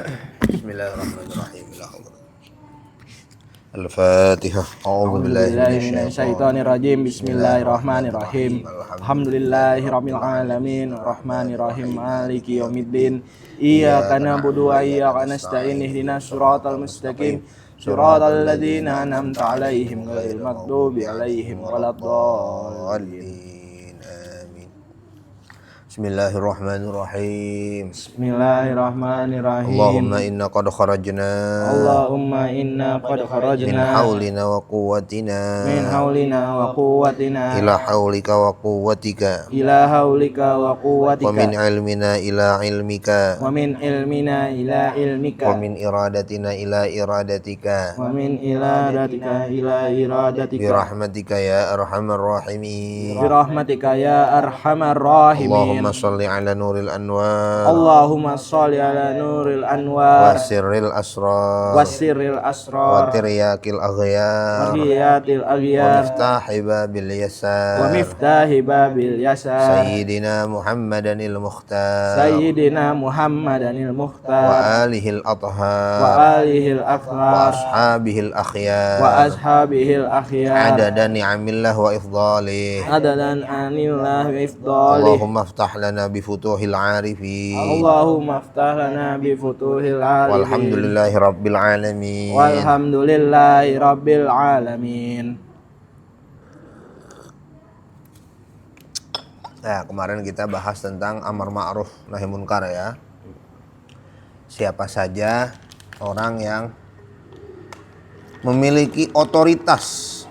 Bismillahirrahmanirrahim. Al-Fatihah. A'udzu billahi minasyaitonir rajim. Bismillahirrahmanirrahim. Alhamdulillahirabbil alamin, arrahmanirrahim, maliki yaumiddin. Iyyaka na'budu wa iyyaka nasta'in. Ihdinas siratal mustaqim. Siratal ladzina an'amta 'alaihim ghairil maghdubi 'alaihim waladdallin. Amin. Bismillahirrahmanirrahim. Bismillahirrahmanirrahim. Allahumma inna qad kharajna min haulina wa quwwatina ila haulika wa quwwatika wa min ilmina ila ilmika wa min iradatina ila iradatika bi rahmatika ya arhamar rahimin. Allahumma shalli ala nuril anwar wa sirril asrar wa tiryakil aghyar wa miftahi babil yasar Sayyidina Muhammadanil Mukhtar wa alihil athhar wa ashabihil akhyar adada ni'amillah wa ifdalih. Allahumma aftah lana bi futuhil arifin. Walhamdulillahi rabbil alamin. Nah, kemarin kita bahas tentang amar ma'ruf nahi munkar ya. Siapa saja orang yang memiliki otoritas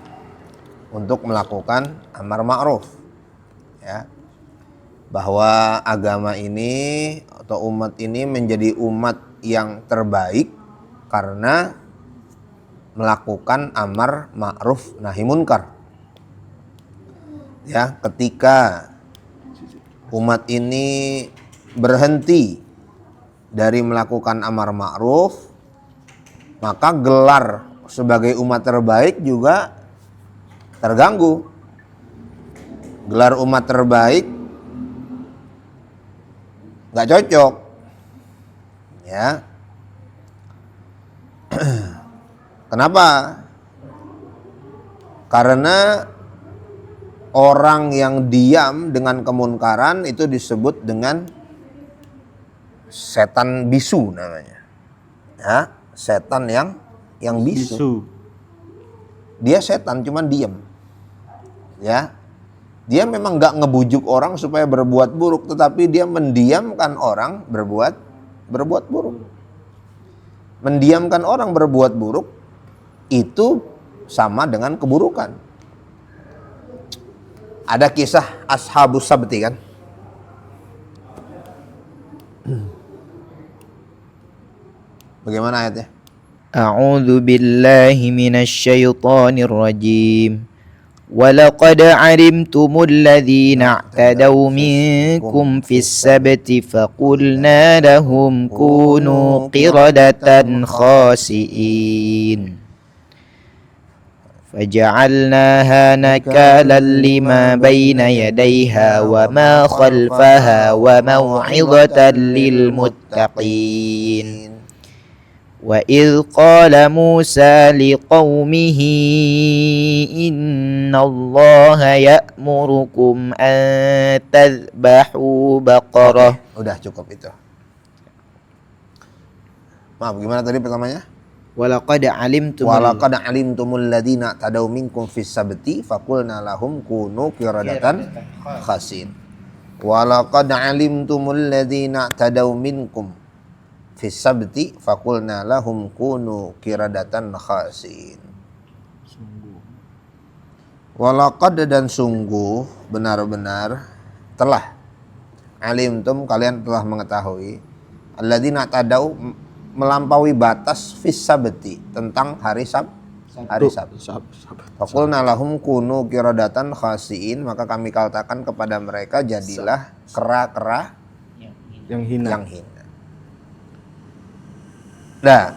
untuk melakukan amar ma'ruf ya. Bahwa agama ini atau umat ini menjadi umat yang terbaik karena melakukan amar ma'ruf nahi munkar. Ya, ketika umat ini berhenti dari melakukan amar ma'ruf, maka gelar sebagai umat terbaik juga terganggu. Gelar umat terbaik nggak cocok, ya. Kenapa? Karena orang yang diam dengan kemunkaran itu disebut dengan setan bisu namanya. Ya, setan yang bisu. Dia setan cuman diam. Ya. Dia memang nggak ngebujuk orang supaya berbuat buruk, tetapi dia mendiamkan orang berbuat buruk. Mendiamkan orang berbuat buruk itu sama dengan keburukan. Ada kisah Ashabus Sabti kan? Bagaimana ayatnya? A'udzu billahi minasyaitonir rajim. وَلَقَدْ عَلِمْتُمُ الَّذِينَ اعْتَدَوْا مِنكُمْ فِي السَّبْتِ فَقُلْنَا لَهُمْ كُونُوا قِرَدَةً خَاسِئِينَ فَجَعَلْنَاهَا نَكَالًا لِمَا بَيْنَ يَدَيْهَا وَمَا خَلْفَهَا وَمَوْعِظَةً لِلْمُتَّقِينَ وَإِذْ قَالَ مُوسَى لِقَوْمِهِ إِنَّ اللَّهَ يَأْمُرُكُمْ أَن تَذْبَحُوا بَقَرَةً. Udah cukup itu. Maaf, gimana tadi pertamanya? وَلَقَدْ عَلِمْتُمُ الَّذِينَ اعْتَدَوْا مِنكُمْ فِي السَّبْتِ فَقُلْنَا لَهُمْ كُونُوا قِرَدَةً خَاسِئِينَ. وَلَقَدْ عَلِمْتُمُ الَّذِينَ اعْتَدَوْا مِنكُمْ fis sabti faqulna lahum kunu qiradatan khasiin. Walaqad dan sungguh benar-benar telah alimtum kalian telah mengetahui alladzina tadau melampaui batas fis sabti tentang hari Sabtu. Faqulna lahum kunu qiradatan khasiin, maka kami katakan kepada mereka jadilah kera-kera yang hina. Nah,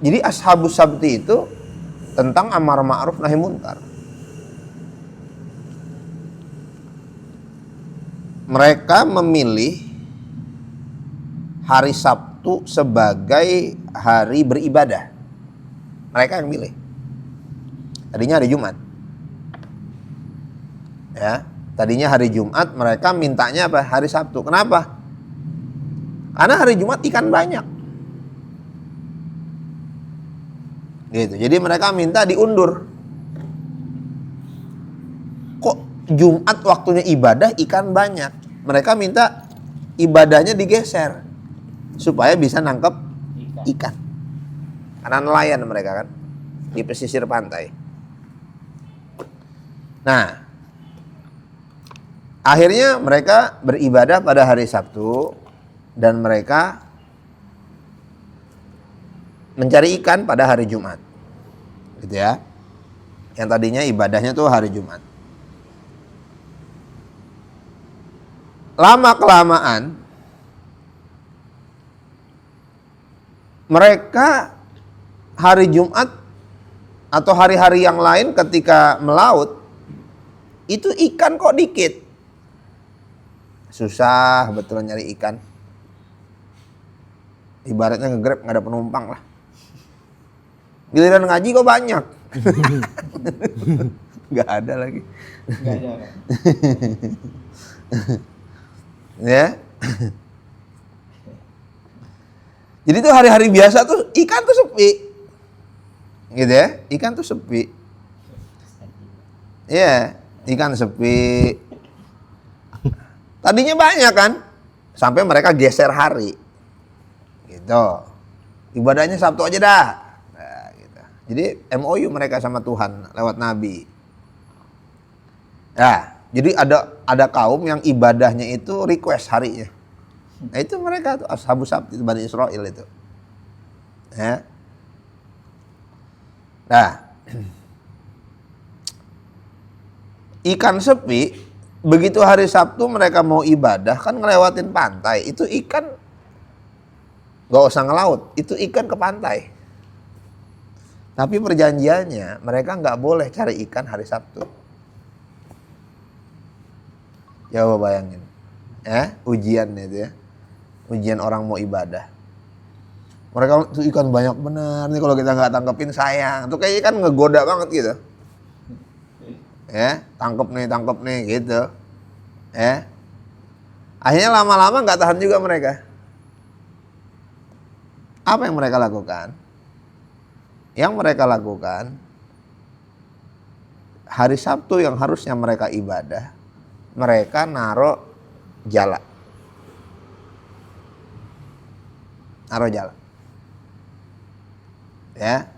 jadi Ashabus Sabti itu tentang amar ma'ruf nahi munkar. Mereka memilih hari Sabtu Sabtu sebagai hari beribadah. Mereka yang milih. Tadinya hari Jumat. Ya, tadinya hari Jumat, mereka mintanya apa? Hari Sabtu. Kenapa? Karena hari Jumat ikan banyak. Gitu. Jadi mereka minta diundur. Kok Jumat waktunya ibadah, ikan banyak. Mereka minta ibadahnya digeser supaya bisa nangkep ikan. Karena nelayan mereka kan di pesisir pantai. Nah, akhirnya mereka beribadah pada hari Sabtu dan mereka mencari ikan pada hari Jumat. Gitu ya. Yang tadinya ibadahnya tuh hari Jumat. Lama-kelamaan mereka hari Jumat atau hari-hari yang lain ketika melaut itu ikan kok dikit. Susah betul nyari ikan. Ibaratnya nge-grab nggak ada penumpang lah. Giliran ngaji kok banyak. Nggak ada lagi. Nggak ada. Ya. Jadi tuh hari-hari biasa tuh ikan tuh sepi. Gitu ya. Ikan tuh sepi. Iya, ikan sepi. Tadinya banyak kan? Sampai mereka geser hari. Gitu. Ibadahnya Sabtu aja dah. Nah, gitu. Jadi MOU mereka sama Tuhan lewat nabi. Nah, jadi ada kaum yang ibadahnya itu request harinya. Nah, itu mereka tuh Ashabus Sabt itu Bani Israel itu. Ya. Nah, ikan sepi, begitu hari Sabtu mereka mau ibadah kan ngelewatin pantai, itu ikan gak usah ngelaut, itu ikan ke pantai. Tapi perjanjiannya mereka nggak boleh cari ikan hari Sabtu. Coba bayangin, ya ujian itu ya, ujian orang mau ibadah. Mereka tuh ikan banyak benar nih, kalau kita nggak tangkepin sayang. Tuh kayak ikan ngegoda banget gitu. Ya, tangkep nih gitu. Ya, akhirnya lama-lama nggak tahan juga mereka. Apa yang mereka lakukan? Yang mereka lakukan hari Sabtu yang harusnya mereka ibadah, mereka naruh jala. Naruh jala. Ya.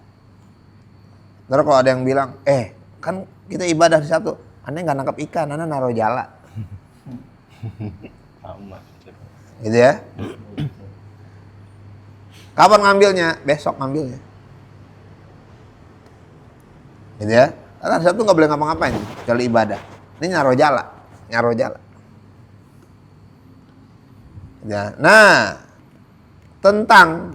Terus kalau ada yang bilang, kan kita ibadah di Sabtu, Anda nggak nangkap ikan, Anda naruh jala. Gitu ya. Kapan ngambilnya? Besok ngambilnya. Gitu ya. Karena Sabtu nggak boleh ngapa-ngapain, kecuali ibadah. Ini naruh jala. Ya. Nah, tentang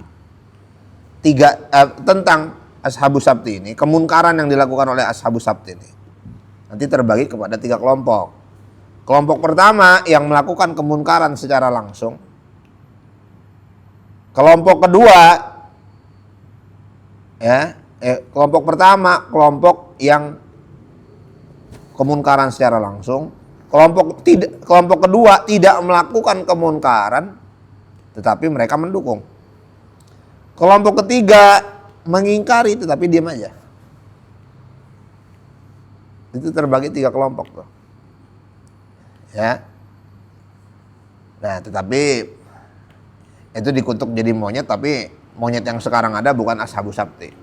Ashabus Sabt ini, kemunkaran yang dilakukan oleh Ashabus Sabt ini nanti terbagi kepada 3 kelompok. Kelompok pertama yang melakukan kemunkaran secara langsung. Kelompok kedua ya, kelompok pertama kelompok yang kemunkaran secara langsung. Kelompok kedua tidak melakukan kemunkaran tetapi mereka mendukung. Kelompok ketiga mengingkari tetapi diam aja. Itu terbagi 3 kelompok tuh. Ya. Nah, tetapi itu dikutuk jadi monyet, tapi monyet yang sekarang ada bukan Ashabus Sabti.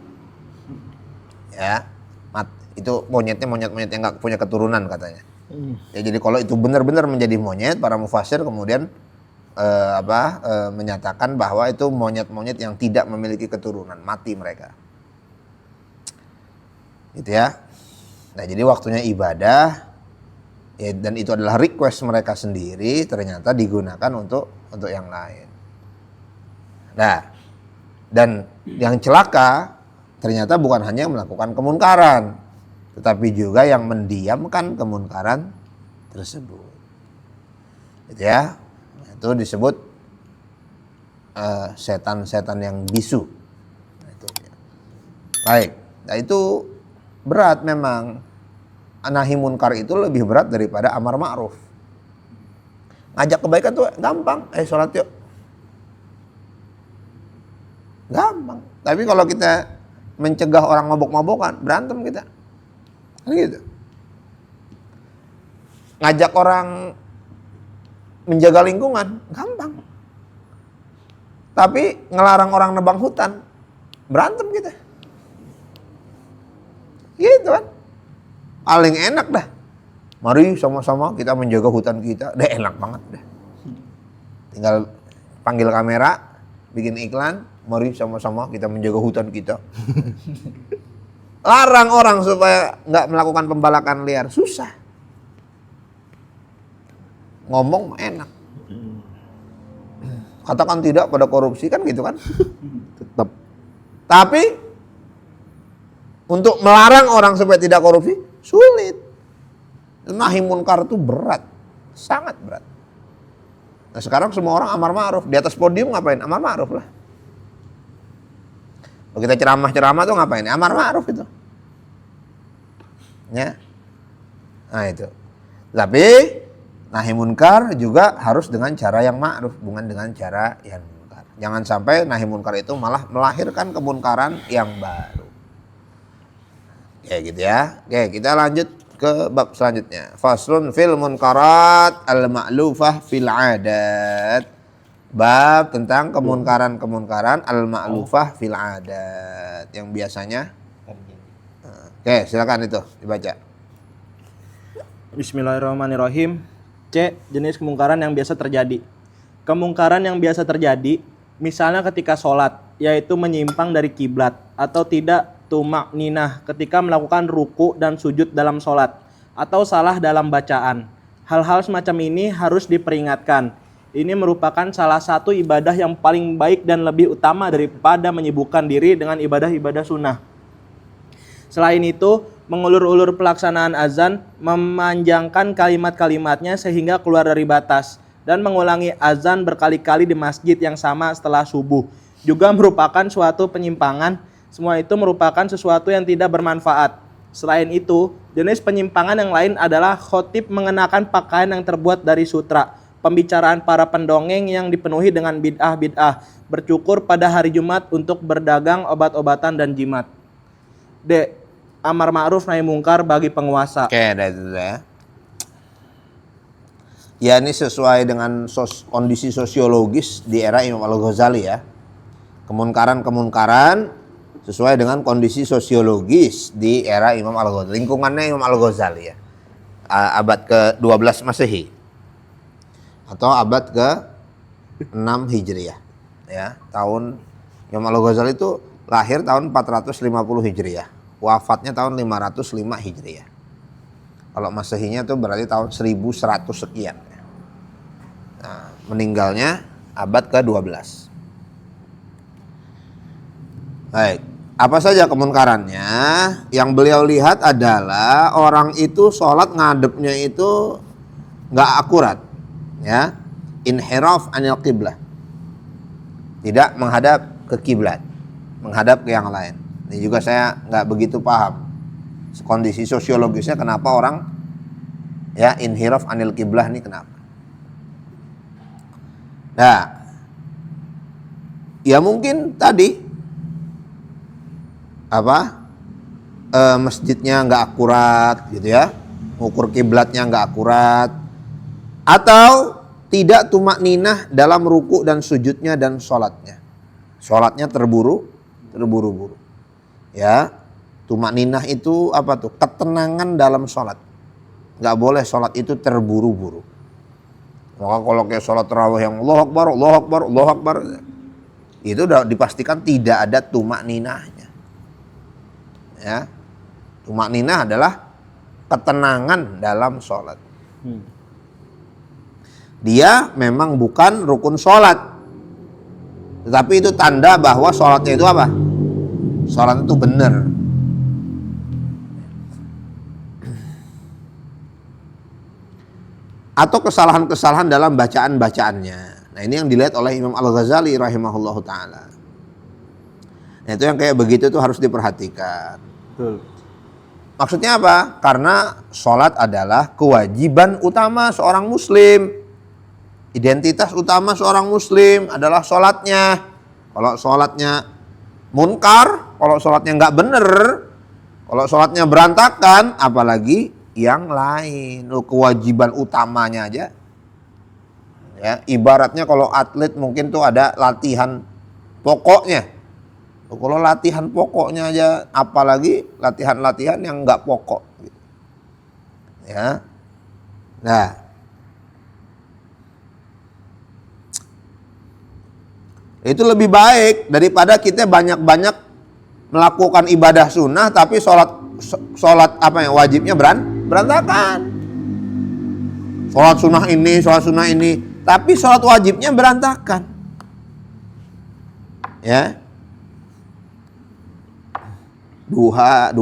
Ya. Itu monyetnya monyet yang enggak punya keturunan katanya. Ya, jadi kalau itu benar-benar menjadi monyet, para mufasir kemudian menyatakan bahwa itu monyet-monyet yang tidak memiliki keturunan, mati mereka. Gitu ya. Nah, jadi waktunya ibadah ya, dan itu adalah request mereka sendiri, ternyata digunakan untuk yang lain. Nah, dan yang celaka ternyata bukan hanya melakukan kemunkaran, tetapi juga yang mendiamkan kemunkaran tersebut. Gitu ya. Itu disebut setan-setan yang bisu. Nah, itu. Baik, nah itu berat memang. Nahi munkar itu lebih berat daripada amar ma'ruf. Ngajak kebaikan tuh gampang, sholat yuk. Gampang. Tapi kalau kita mencegah orang mabok-mabokan, berantem kita. Kan gitu. Ngajak orang menjaga lingkungan, gampang. Tapi ngelarang orang nebang hutan, berantem kita. Gitu kan. Paling enak dah. Mari sama-sama kita menjaga hutan kita. Udah enak banget dah. Tinggal panggil kamera, bikin iklan, mari sama-sama kita menjaga hutan kita. Larang orang supaya nggak melakukan pembalakan liar, susah. Ngomong enak. Katakan tidak pada korupsi kan gitu kan? Tetap. Tapi untuk melarang orang supaya tidak korupsi sulit. Nahi munkar itu berat, sangat berat. Nah sekarang semua orang amar ma'ruf, di atas podium ngapain? Amar ma'ruf lah. Kalau kita ceramah-ceramah tuh ngapain? Amar ma'ruf itu. Ya. Nah itu. Tapi nahi munkar juga harus dengan cara yang ma'ruf, bukan dengan cara yang munkar. Jangan sampai nahi munkar itu malah melahirkan kemunkaran yang baru. Kayak gitu ya. Oke, kita lanjut ke bab selanjutnya. Faslun fil munkarat al-ma'lufah fil adat. Bab tentang kemunkaran-kemunkaran al-ma'lufah fil adat yang biasanya. Oke, silakan itu dibaca. Bismillahirrahmanirrahim. C. Jenis kemungkaran yang biasa terjadi. Kemungkaran yang biasa terjadi, misalnya ketika sholat, yaitu menyimpang dari kiblat atau tidak tumak ninah ketika melakukan ruku dan sujud dalam sholat, atau salah dalam bacaan. Hal-hal semacam ini harus diperingatkan. Ini merupakan salah satu ibadah yang paling baik dan lebih utama daripada menyibukkan diri dengan ibadah-ibadah sunnah. Selain itu, mengulur-ulur pelaksanaan azan, memanjangkan kalimat-kalimatnya sehingga keluar dari batas, dan mengulangi azan berkali-kali di masjid yang sama setelah subuh juga merupakan suatu penyimpangan. Semua itu merupakan sesuatu yang tidak bermanfaat. Selain itu, jenis penyimpangan yang lain adalah khotib mengenakan pakaian yang terbuat dari sutra, pembicaraan para pendongeng yang dipenuhi dengan bid'ah-bid'ah, bercukur pada hari Jumat untuk berdagang obat-obatan dan jimat. D. Amar ma'ruf nahi mungkar bagi penguasa. Oke, dari itu ya. Ya ini sesuai dengan kondisi sosiologis di era Imam Al-Ghazali ya. Kemunkaran sesuai dengan kondisi sosiologis di era Imam Al-Ghazali. Lingkungannya Imam Al-Ghazali ya. Abad ke-12 Masehi. Atau abad ke-6 Hijriah. Ya, tahun Imam Al-Ghazali itu lahir tahun 450 Hijriah. Wafatnya tahun 505 Hijriah. Kalau Masehinya itu berarti tahun 1100 sekian. Nah, meninggalnya abad ke-12. Baik, apa saja kemunkarannya? Yang beliau lihat adalah orang itu sholat ngadepnya itu nggak akurat, ya, inhiraf anil qiblah, tidak menghadap ke kiblat, menghadap ke yang lain. Ini juga saya nggak begitu paham kondisi sosiologisnya kenapa orang ya inhiraf anil qiblah ini kenapa? Nah, ya mungkin tadi masjidnya nggak akurat gitu ya, ukur kiblatnya nggak akurat, atau tidak tumak ninah dalam ruku dan sujudnya dan sholatnya terburu-buru ya. Tumak ninah itu apa tuh? Ketenangan dalam sholat. Nggak boleh sholat itu terburu-buru. Maka kalau kayak sholat tarawih yang Allahu Akbar, itu udah dipastikan tidak ada tumak ninahnya. Ya, tumak ninah adalah ketenangan dalam sholat. Dia memang bukan rukun sholat, tetapi itu tanda bahwa sholatnya itu apa? Sholat itu benar. Atau kesalahan-kesalahan dalam bacaan-bacaannya. Nah Nah, ini yang dilihat oleh Imam Al-Ghazali rahimahullahu taala. Nah, itu yang kayak begitu tuh harus diperhatikan. Betul. Maksudnya apa? Karena sholat adalah kewajiban utama seorang muslim. Identitas utama seorang muslim adalah sholatnya. Kalau sholatnya munkar, kalau sholatnya nggak bener, kalau sholatnya berantakan, apalagi yang lain. Kewajiban utamanya aja. Ya, ibaratnya kalau atlet mungkin tuh ada latihan pokoknya. Kalau latihan pokoknya aja, apalagi latihan-latihan yang nggak pokok. Ya, nah, itu lebih baik daripada kita banyak-banyak melakukan ibadah sunnah tapi sholat apa ya wajibnya berantakan. Sholat sunnah ini, tapi sholat wajibnya berantakan. Ya. Duha.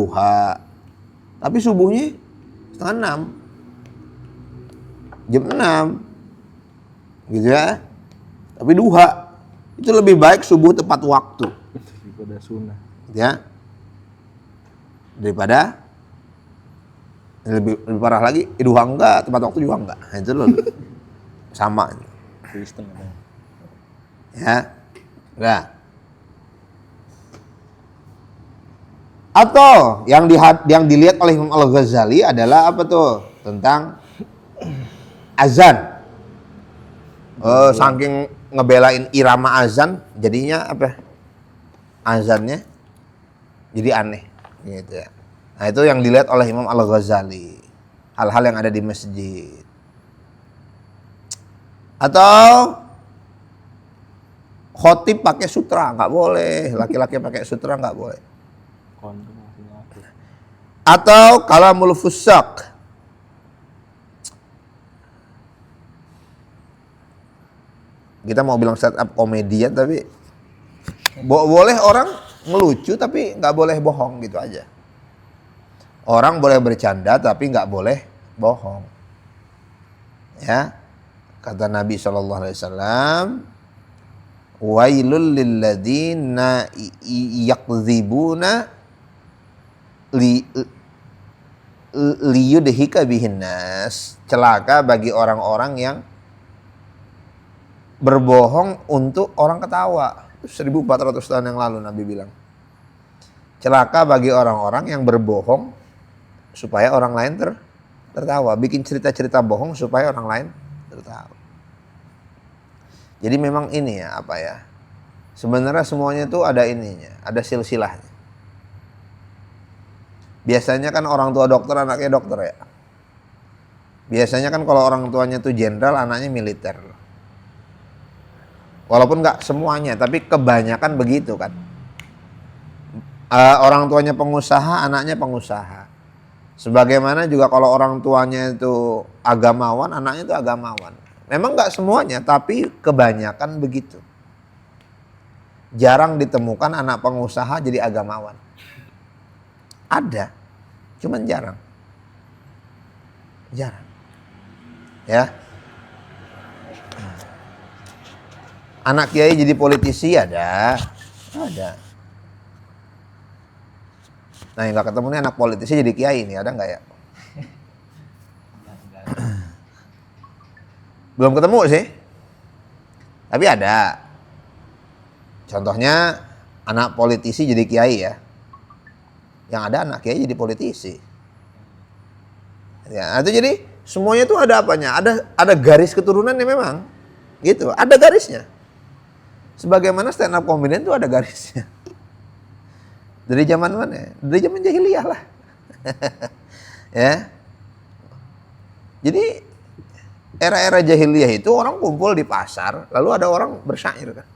Tapi subuhnya 5:30. Jam 6. Gitu ya. Tapi duha. Itu lebih baik subuh tepat waktu. Daripada sunnah. Ya. Daripada lebih parah lagi, duha enggak, tepat waktu juga enggak. Nah, itu loh. Sama. Kristen. Ya. Nah. Atau yang dilihat oleh Imam Al-Ghazali adalah apa tuh? Tentang azan. Saking ngebelain irama azan, jadinya apa? Azannya jadi aneh, gitu ya. Nah, itu yang dilihat oleh Imam Al-Ghazali. Hal-hal yang ada di masjid. Atau khotib pakai sutra, nggak boleh. Laki-laki pakai sutra nggak boleh. Atau kalamul fusaq. Kita mau bilang stand up komedian tapi boleh orang ngelucu tapi nggak boleh bohong gitu aja. Orang boleh bercanda tapi nggak boleh bohong. Ya, kata Nabi SAW, wailul lilladzina yakdzibuna liyudhika bihin nas. Celaka bagi orang-orang yang berbohong untuk orang ketawa. 1400 tahun yang lalu Nabi bilang. Celaka bagi orang-orang yang berbohong supaya orang lain tertawa. Bikin cerita-cerita bohong supaya orang lain tertawa. Jadi memang ini ya, apa ya? Sebenarnya semuanya tuh ada ininya, ada silsilahnya. Biasanya kan orang tua dokter, anaknya dokter ya. Biasanya kan kalau orang tuanya tuh jenderal, anaknya militer. Walaupun nggak semuanya, tapi kebanyakan begitu kan. Orang tuanya pengusaha, anaknya pengusaha. Sebagaimana juga kalau orang tuanya itu agamawan, anaknya itu agamawan. Memang nggak semuanya, tapi kebanyakan begitu. Jarang ditemukan anak pengusaha jadi agamawan. Ada, cuman jarang. Jarang. Ya. Anak kiai jadi politisi ada. Nah, yang nggak ketemu nih anak politisi jadi kiai nih, ada nggak ya? Belum ketemu sih. Tapi ada. Contohnya anak politisi jadi kiai ya. Yang ada anak kiai jadi politisi. Ya, itu jadi semuanya itu ada apanya? Ada garis keturunannya memang. Gitu, ada garisnya. Sebagaimana stand up comedian itu ada garisnya. Dari zaman mana? Dari zaman jahiliyah lah. Ya. Jadi era-era jahiliyah itu orang kumpul di pasar, lalu ada orang bersyair kan.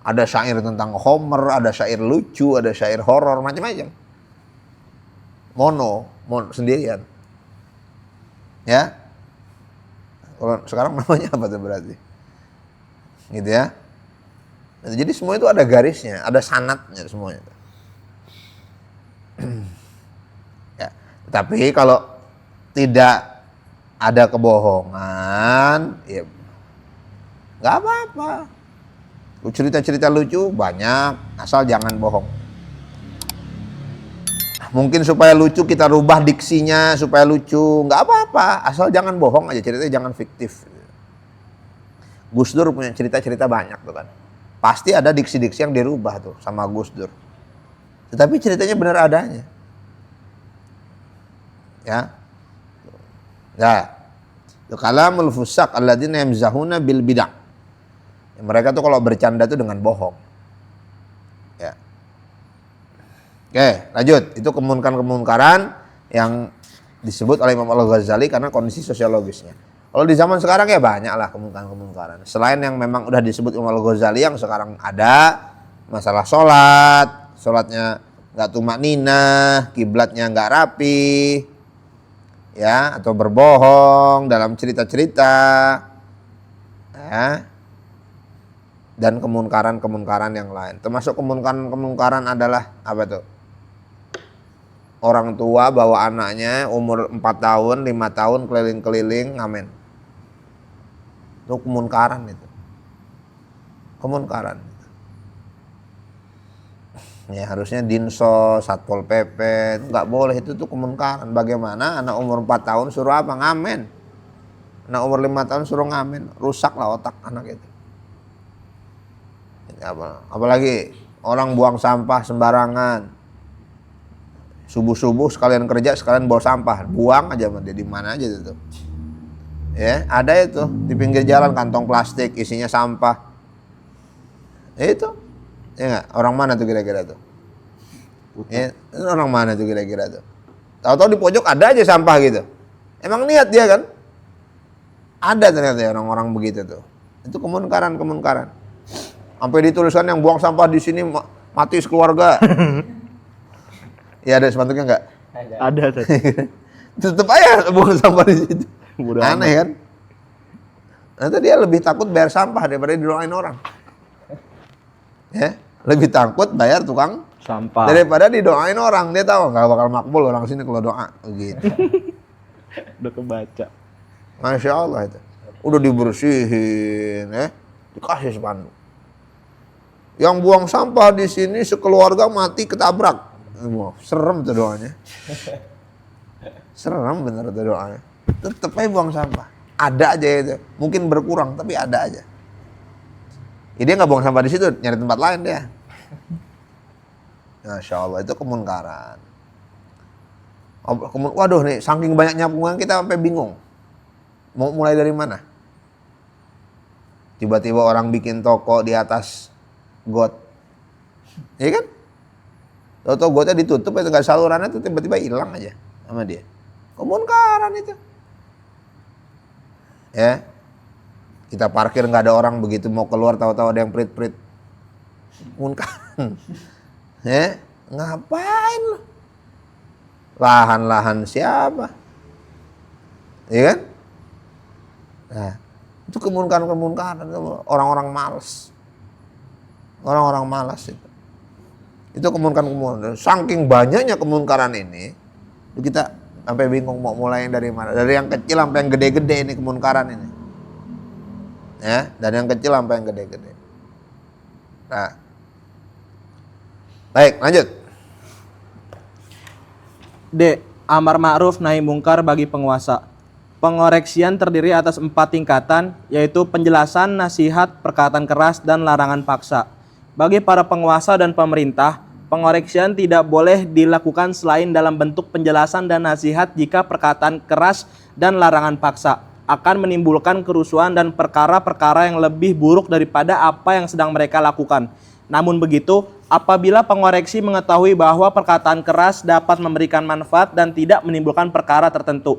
Ada syair tentang Homer, ada syair lucu, ada syair horor, macam-macam. Mono sendirian. Ya. Kalau sekarang namanya apa tuh berarti? Gitu ya. Jadi semua itu ada garisnya, ada sanatnya semuanya. Ya. Tapi kalau tidak ada kebohongan, ya Nggak apa-apa. Cerita-cerita lucu banyak, asal jangan bohong. Mungkin supaya lucu kita rubah diksinya supaya lucu, nggak apa-apa, asal jangan bohong aja, ceritanya jangan fiktif. Gus Dur punya cerita-cerita banyak tuh kan. Pasti ada diksi-diksi yang dirubah tuh sama Gus Dur. Tetapi ceritanya benar adanya. Ya. Ya. Kalamul fusaq alladzina yamzahuna bil bid'ah. Mereka tuh kalau bercanda tuh dengan bohong. Ya. Oke, lanjut. Itu kemungkaran-kemungkaran yang disebut oleh Imam Al-Ghazali karena kondisi sosiologisnya. Kalau di zaman sekarang ya banyak lah kemungkaran-kemungkaran. Selain yang memang udah disebut Imam Al-Ghazali yang sekarang ada, masalah sholatnya nggak tumakninah, kiblatnya nggak rapi, ya, atau berbohong dalam cerita-cerita, ya, dan kemungkaran-kemungkaran yang lain. Termasuk kemungkaran adalah apa tuh? Orang tua bawa anaknya umur 4 tahun, 5 tahun keliling-keliling ngamen. Itu kemungkaran itu. Kemungkaran. Ya harusnya Dinsos, Satpol PP, nggak boleh, itu tuh kemungkaran. Bagaimana anak umur 4 tahun suruh apa? Ngamen. Anak umur 5 tahun suruh ngamen, rusaklah otak anak itu. Apalagi orang buang sampah sembarangan. Subuh-subuh sekalian kerja, sekalian bawa sampah, buang aja dia di mana aja itu. Ya, ada itu di pinggir jalan kantong plastik isinya sampah. Itu. Ya enggak? Orang mana tuh kira-kira tuh? Ya, orang mana tuh kira-kira tuh? Tahu-tahu di pojok ada aja sampah gitu. Emang niat dia kan? Ada ternyata orang-orang begitu tuh. Itu kemungkaran. Sampai dituliskan yang buang sampah di sini mati sekeluarga. Ya ada sepanduknya enggak? Ada tuh. Tetep aja buang sampah di situ. Aneh kan? Nanti dia lebih takut bayar sampah daripada didoain orang. Ya, lebih takut bayar tukang Sampah daripada didoain orang. Dia tahu nggak bakal makbul orang sini kalau doa gitu. udah kebaca. Masya Allah itu. Udah dibersihin, ya, dikasih spanduk. Yang buang sampah di sini sekeluarga mati ketabrak. Wah, serem tuh doanya. Serem bener tuh doanya. Tetep aja buang sampah. Ada aja itu. Mungkin berkurang tapi ada aja. Ya, dia nggak buang sampah di situ, nyari tempat lain dia. Masya Allah, itu kemungkaran. Waduh nih, saking banyaknya kemungkaran kita sampai bingung. Mau mulai dari mana? Tiba-tiba orang bikin toko di atas got. Iya kan? Tahu-tahu gotnya ditutup, itu nggak salurannya tuh tiba-tiba hilang aja sama dia. Kemungkaran itu. Ya. Kita parkir nggak ada orang, begitu mau keluar tahu-tahu ada yang prit-prit. Kemungkaran. Ya, ngapain lo? Lahan-lahan siapa? Iya kan? Nah, itu kemungkaran orang-orang malas. Orang-orang malas itu. Itu kemungkaran. Saking banyaknya kemungkaran ini, kita sampai bingung mau mulai dari mana. Dari yang kecil sampai yang gede-gede ini kemungkaran ini. Ya, dan yang kecil sampai yang gede-gede. Nah. Baik, lanjut. D. Amar ma'ruf nahi mungkar bagi penguasa. Pengoreksian terdiri atas 4 tingkatan, yaitu penjelasan, nasihat, perkataan keras, dan larangan paksa. Bagi para penguasa dan pemerintah, pengoreksian tidak boleh dilakukan selain dalam bentuk penjelasan dan nasihat jika perkataan keras dan larangan paksa akan menimbulkan kerusuhan dan perkara-perkara yang lebih buruk daripada apa yang sedang mereka lakukan. Namun begitu, apabila pengoreksi mengetahui bahwa perkataan keras dapat memberikan manfaat dan tidak menimbulkan perkara tertentu,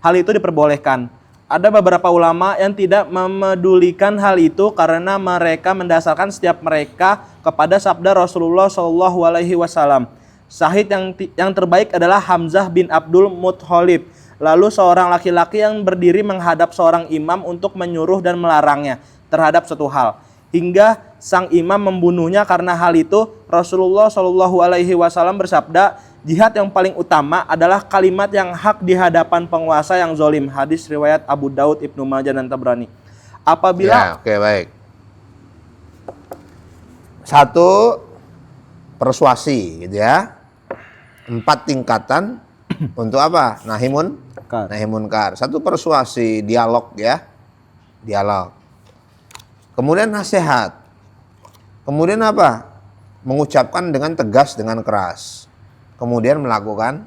hal itu diperbolehkan. Ada beberapa ulama yang tidak memedulikan hal itu karena mereka mendasarkan setiap mereka kepada sabda Rasulullah SAW. Syahid yang terbaik adalah Hamzah bin Abdul Muthalib. Lalu seorang laki-laki yang berdiri menghadap seorang imam untuk menyuruh dan melarangnya terhadap suatu hal, hingga sang imam membunuhnya. Karena hal itu Rasulullah SAW bersabda, jihad yang paling utama adalah kalimat yang hak di hadapan penguasa yang zalim. Hadis riwayat Abu Daud, Ibnu Majah, dan Tabrani. Apabila Ya, oke, baik. Satu, persuasi gitu ya. 4 tingkatan untuk apa? Nahi munkar. Satu, persuasi, dialog ya. Dialog. Kemudian nasihat. Kemudian apa? Mengucapkan dengan tegas, dengan keras. Kemudian melakukan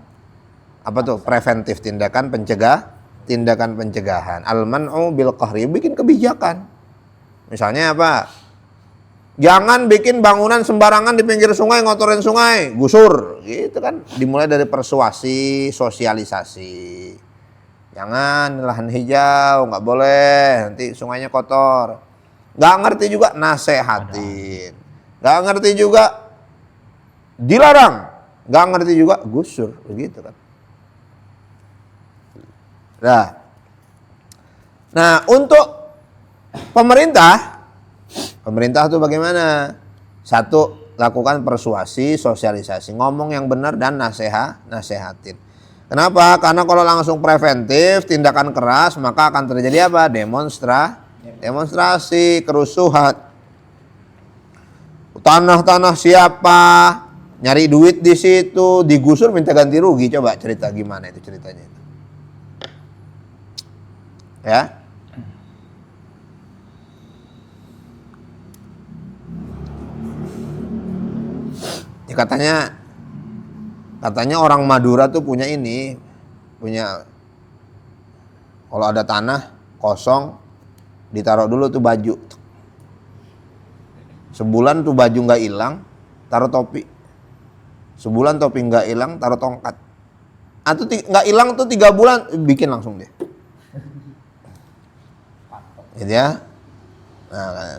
apa tuh? Preventif, tindakan pencegahan. Al-man'u bil qahri, bikin kebijakan. Misalnya apa? Jangan bikin bangunan sembarangan di pinggir sungai, ngotorin sungai, gusur. Gitu kan. Dimulai dari persuasi, sosialisasi. Jangan lahan hijau, nggak boleh, nanti sungainya kotor. Nggak ngerti juga, nasehatin. Nggak ngerti juga, dilarang. Nggak ngerti juga, gusur. Begitu kan. Nah, untuk pemerintah tuh bagaimana? Satu, lakukan persuasi, sosialisasi, ngomong yang benar dan nasehatin. Kenapa? Karena kalau langsung preventif, tindakan keras, maka akan terjadi apa? Demonstrasi, kerusuhan. Tanah siapa? Nyari duit di situ, digusur minta ganti rugi. Coba cerita gimana itu ceritanya. Ya. Ya katanya orang Madura tuh punya kalau ada tanah kosong ditaruh dulu tuh baju. Sebulan tuh baju nggak hilang, taruh topi. Sebulan topi nggak hilang, taruh tongkat. Atau nggak hilang tuh 3 bulan, bikin langsung deh. Gitu ya. Nah,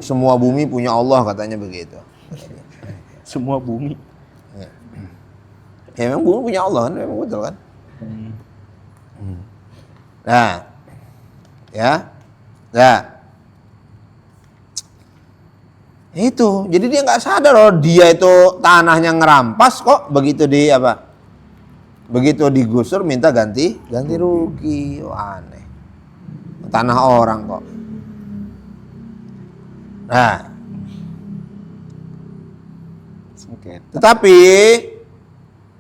semua bumi punya Allah katanya begitu. semua bumi. Ya memang bumi punya Allah kan, memang betul kan. Nah, ya, itu. Jadi dia nggak sadar loh, dia itu tanahnya ngerampas kok. Begitu digusur minta ganti rugi. Wah, aneh. Tanah orang kok. Nah, tetapi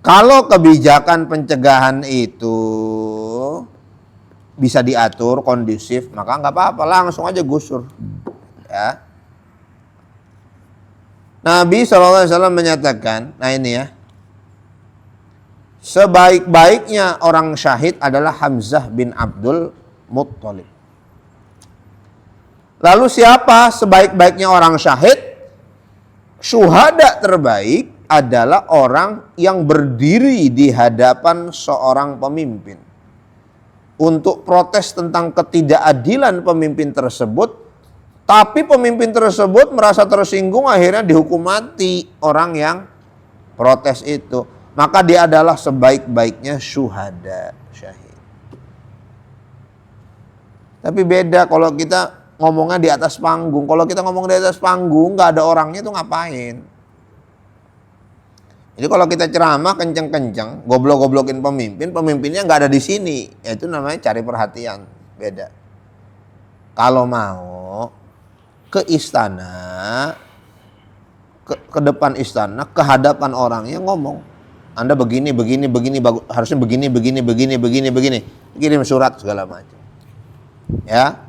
kalau kebijakan pencegahan itu bisa diatur kondusif, maka nggak apa-apa, langsung aja gusur. Ya. Nabi SAW menyatakan, nah ini ya, sebaik-baiknya orang syahid adalah Hamzah bin Abdul Muttalib. Lalu siapa sebaik-baiknya orang syahid? Syuhada terbaik adalah orang yang berdiri di hadapan seorang pemimpin untuk protes tentang ketidakadilan pemimpin tersebut, tapi pemimpin tersebut merasa tersinggung, akhirnya dihukum mati orang yang protes itu. Maka dia adalah sebaik-baiknya syuhada, syahid. Tapi beda kalau kita ngomongnya di atas panggung. Kalau kita ngomong di atas panggung, nggak ada orangnya tuh ngapain? Jadi kalau kita ceramah kenceng-kenceng, goblok-goblokin pemimpinnya nggak ada di sini. Ya, itu namanya cari perhatian. Beda. Kalau mau ke istana, ke depan istana, ke hadapan orangnya ngomong. Anda begini, harusnya begini. Kirim surat segala macam. Ya.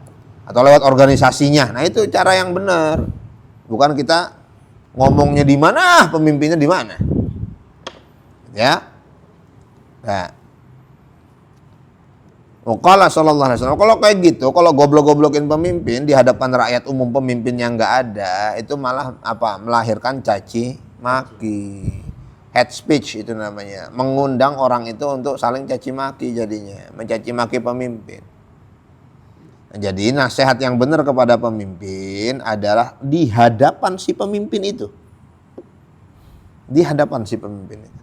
Atau lewat organisasinya. Nah, itu cara yang benar. Bukan kita ngomongnya di mana, pemimpinnya di mana. Ya. Nah. Qala sallallahu alaihi wasallam, kalau kayak gitu, kalau goblok-goblokin pemimpin di hadapan rakyat umum, pemimpin yang enggak ada, itu malah apa? Melahirkan caci maki. Hate speech itu namanya. Mengundang orang itu untuk saling caci maki jadinya, mencaci maki pemimpin. Jadi nasihat yang benar kepada pemimpin adalah di hadapan si pemimpin itu. Di hadapan si pemimpin itu.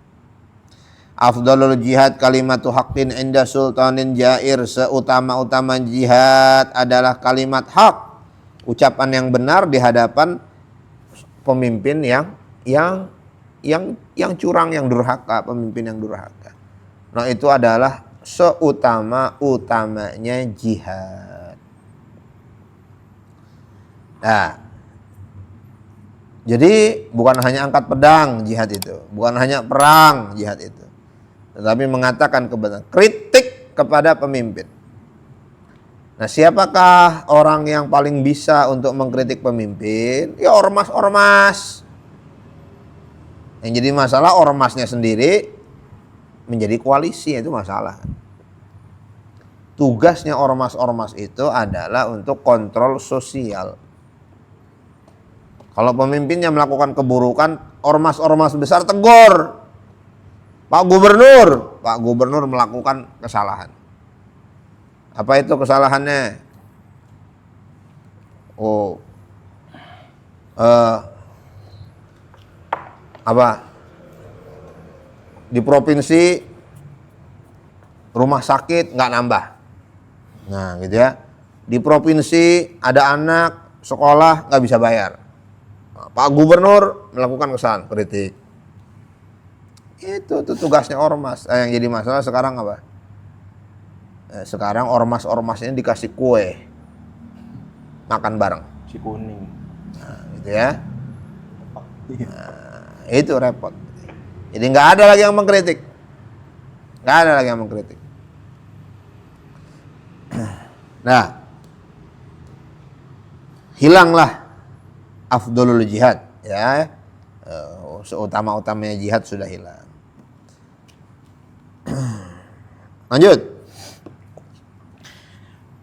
Afdalul jihad kalimatu haqqin inda sultanin jair. Seutama-utama jihad adalah kalimat hak. Ucapan yang benar di hadapan pemimpin yang curang, yang durhaka, pemimpin yang durhaka. Nah, itu adalah seutama-utamanya jihad. Nah, jadi bukan hanya angkat pedang jihad itu, bukan hanya perang jihad itu, tetapi mengatakan kebenaran, kritik kepada pemimpin. Nah, siapakah orang yang paling bisa untuk mengkritik pemimpin? Ya ormas-ormas. Yang jadi masalah ormasnya sendiri menjadi koalisi, itu masalah. Tugasnya ormas-ormas itu adalah untuk kontrol sosial. Kalau pemimpinnya melakukan keburukan, ormas-ormas besar tegur. Pak Gubernur melakukan kesalahan. Apa itu kesalahannya? Di provinsi rumah sakit nggak nambah. Nah, gitu ya. Di provinsi ada anak sekolah nggak bisa bayar. Nah, Pak Gubernur melakukan kesalahan, kritik. Itu tugasnya ormas. Yang jadi masalah sekarang apa? Sekarang ormas-ormas ini dikasih kue, makan bareng. Si kuning. Nah, gitu ya. Nah, itu repot. Jadi nggak ada lagi yang mengkritik. Nggak ada lagi yang mengkritik. Nah, hilanglah afdolul jihad, ya. Seutama-utamanya jihad sudah hilang. Lanjut.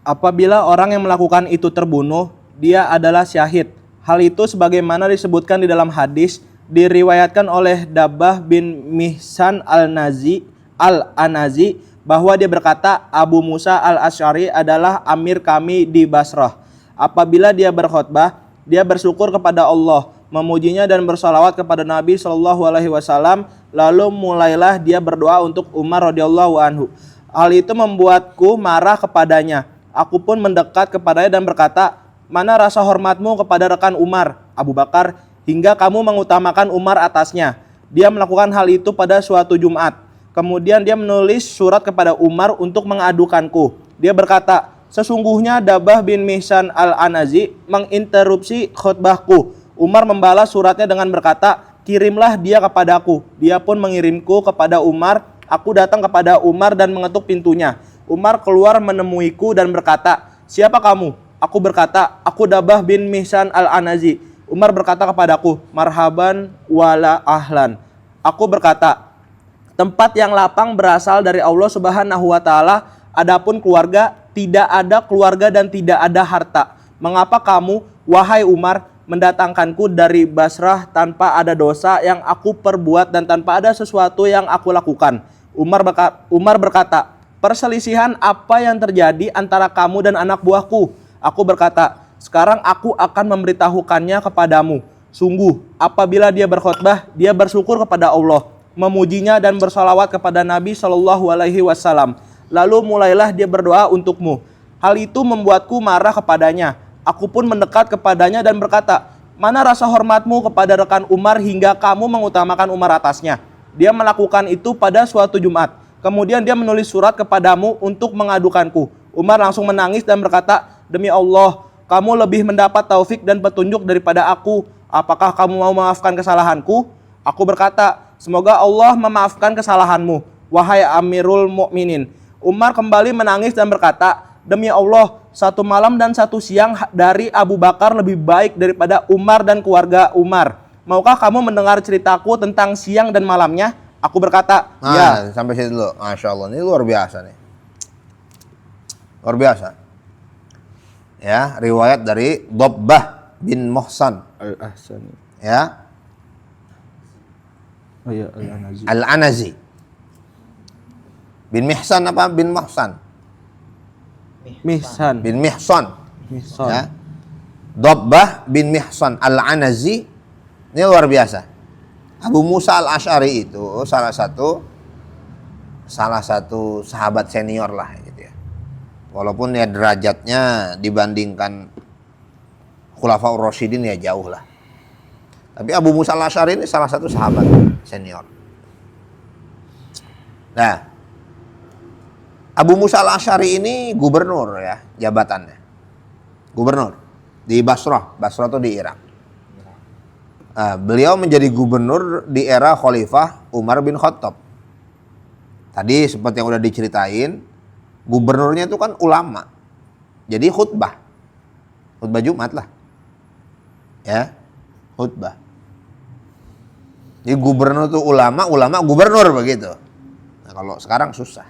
Apabila orang yang melakukan itu terbunuh, dia adalah syahid. Hal itu sebagaimana disebutkan di dalam hadis, diriwayatkan oleh Dabbah bin Mihsan al-Anazi bahwa dia berkata, Abu Musa al-Asy'ari adalah amir kami di Basrah. Apabila dia berkhutbah, dia bersyukur kepada Allah, memujinya dan bersalawat kepada Nabi SAW. Lalu mulailah dia berdoa untuk Umar radhiyallahu anhu. Hal itu membuatku marah kepadanya. Aku pun mendekat kepadanya dan berkata, mana rasa hormatmu kepada rekan Umar, Abu Bakar, hingga kamu mengutamakan Umar atasnya. Dia melakukan hal itu pada suatu Jumat. Kemudian dia menulis surat kepada Umar untuk mengadukanku. Dia berkata, sesungguhnya Dabbah bin Mihsan al-Anazi menginterupsi khutbahku. Umar membalas suratnya dengan berkata, kirimlah dia kepadaku. Dia pun mengirimku kepada Umar. Aku datang kepada Umar dan mengetuk pintunya. Umar keluar menemuiku dan berkata, siapa kamu? Aku berkata, aku Dabbah bin Mihsan al-Anazi. Umar berkata kepadaku, marhaban wala ahlan. Aku berkata, tempat yang lapang berasal dari Allah Subhanahu wa taala, adapun keluarga, tidak ada keluarga dan tidak ada harta. Mengapa kamu, wahai Umar, mendatangkanku dari Basrah tanpa ada dosa yang aku perbuat dan tanpa ada sesuatu yang aku lakukan? Umar berkata, perselisihan apa yang terjadi antara kamu dan anak buahku? Aku berkata, sekarang aku akan memberitahukannya kepadamu. Sungguh, apabila dia berkhutbah, dia bersyukur kepada Allah, memujinya dan bersalawat kepada Nabi SAW. Lalu mulailah dia berdoa untukmu. Hal itu membuatku marah kepadanya. Aku pun mendekat kepadanya dan berkata, mana rasa hormatmu kepada rekan Umar hingga kamu mengutamakan Umar atasnya? Dia melakukan itu pada suatu Jumat. Kemudian dia menulis surat kepadamu untuk mengadukanku. Umar langsung menangis dan berkata, demi Allah, kamu lebih mendapat taufik dan petunjuk daripada aku. Apakah kamu mau memaafkan kesalahanku? Aku berkata, semoga Allah memaafkan kesalahanmu, wahai Amirul Mukminin. Umar kembali menangis dan berkata, demi Allah, satu malam dan satu siang dari Abu Bakar lebih baik daripada Umar dan keluarga Umar. Maukah kamu mendengar ceritaku tentang siang dan malamnya? Aku berkata, ya. Sampai situ dulu. Masya Allah, ini luar biasa nih. Luar biasa. Ya, riwayat dari Dabbah bin Muhsan Al-Ahsani. ya, Oh iya, Al-Anazi. Al-Anazi. Bin Mihsan apa bin Muhsan? Mihsan. Bin Mihsan. Mihsan. Ya. Dabbah bin Mihsan Al-Anazi. Ini luar biasa. Abu Musa al-Asy'ari itu salah satu sahabat senior lah gitu ya. Walaupun ya derajatnya dibandingkan Khulafaur Rasyidin ya jauh lah. Tapi Abu Musa al-Asy'ari ini salah satu sahabat senior. Nah, Abu Musa al-Asy'ari ini gubernur ya, jabatannya. Gubernur. di Basrah. Basrah itu di Irak. Beliau menjadi gubernur di era Khalifah Umar bin Khattab. Tadi seperti yang udah diceritain, gubernurnya itu kan ulama. Jadi khutbah Jumat lah. Ya, khutbah. Jadi gubernur itu ulama gubernur begitu. Nah, kalau sekarang susah.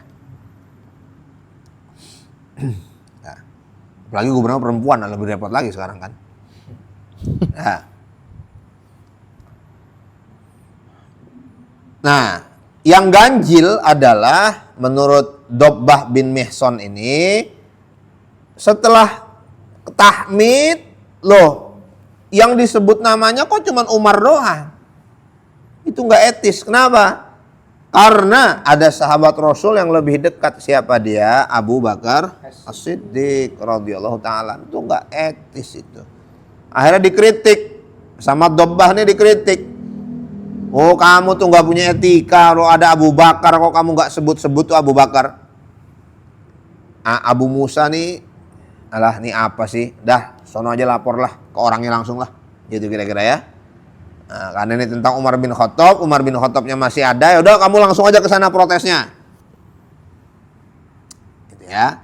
Nah, apalagi gubernur perempuan lebih repot lagi sekarang kan. Nah, yang ganjil adalah menurut Dobbah bin Mihson ini, setelah tahmid, loh, yang disebut namanya kok cuman Umar doang. Itu nggak etis. Kenapa? Karena ada sahabat Rasul yang lebih dekat. Siapa dia? Abu Bakar As-Siddiq radhiyallahu taala. Itu nggak etis itu. Akhirnya dikritik sama Dobbah nih, dikritik. Oh, kamu tuh nggak punya etika. Kalau ada Abu Bakar kok kamu nggak sebut-sebut tuh Abu Bakar. Abu Musa nih, alah nih apa sih? Dah, sono aja lapor lah ke orangnya langsung lah. Gitu kira-kira ya. Nah, karena ini tentang Umar bin Khattab, Umar bin Khattabnya masih ada, ya udah kamu langsung aja ke sana protesnya. Gitu ya.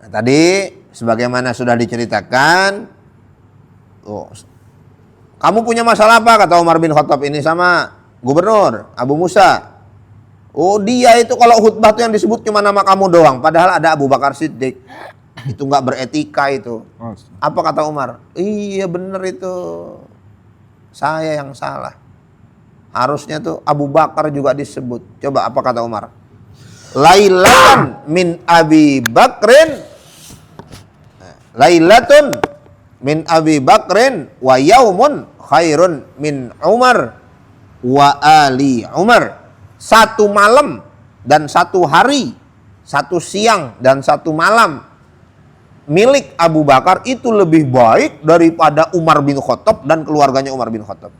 Nah, tadi sebagaimana sudah diceritakan, kamu punya masalah apa, kata Umar bin Khattab ini sama gubernur Abu Musa. Oh, dia itu kalau khutbah tuh yang disebut cuma nama kamu doang, padahal ada Abu Bakar Siddiq. Itu nggak beretika itu. Apa kata Umar? Iya bener itu. Saya yang salah. Harusnya tuh Abu Bakar juga disebut. Coba apa kata Umar? Lailatan min Abi Bakrin. Lailatun min Abi Bakrin wa yaumun khairun min Umar wa ali Umar. Satu malam dan satu hari, satu siang dan satu malam milik Abu Bakar itu lebih baik daripada Umar bin Khattab dan keluarganya Umar bin Khattab.